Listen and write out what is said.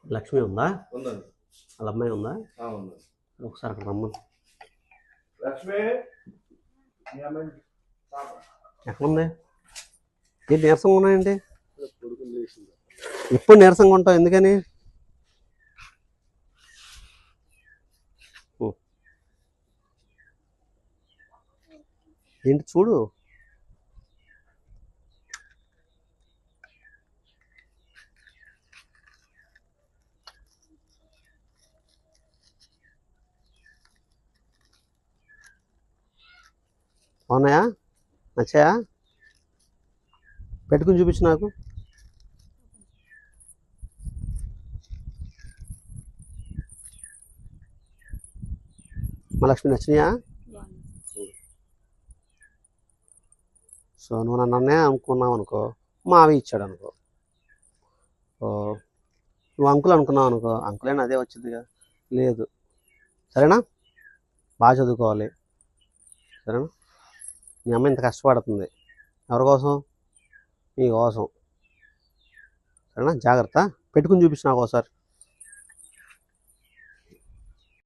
లక్ష్మి ఉందా? ఉందండి. వాళ్ళ అమ్మాయి ఉందా? ఉంది. ఒకసారి అక్కడ రమ్మని. లక్ష్మి ఎక్కడుంది? ఏంటి నీరసంగా ఉన్నాయండి? ఎప్పుడు నీరసంగా ఉంటావు ఎందుకని? ఏంటి చూడు. అవునాయా? నచ్చాయా? పెట్టుకుని చూపించు నాకు. మా లక్ష్మి నచ్చినాయా? సో నువ్వు నన్నే అనుకున్నావు అనుకో, మావి ఇచ్చాడు అనుకో. నువ్వు అంకుల్ అనుకున్నావు అనుకో, అంకులేనా అదే వచ్చిందిగా. లేదు, సరేనా? బాగా చదువుకోవాలి, సరేనా? మీ అమ్మ ఇంత కష్టపడుతుంది ఎవరి కోసం? మీ కోసం, సరేనా? జాగ్రత్త. పెట్టుకుని చూపించు నాకు ఒకసారి.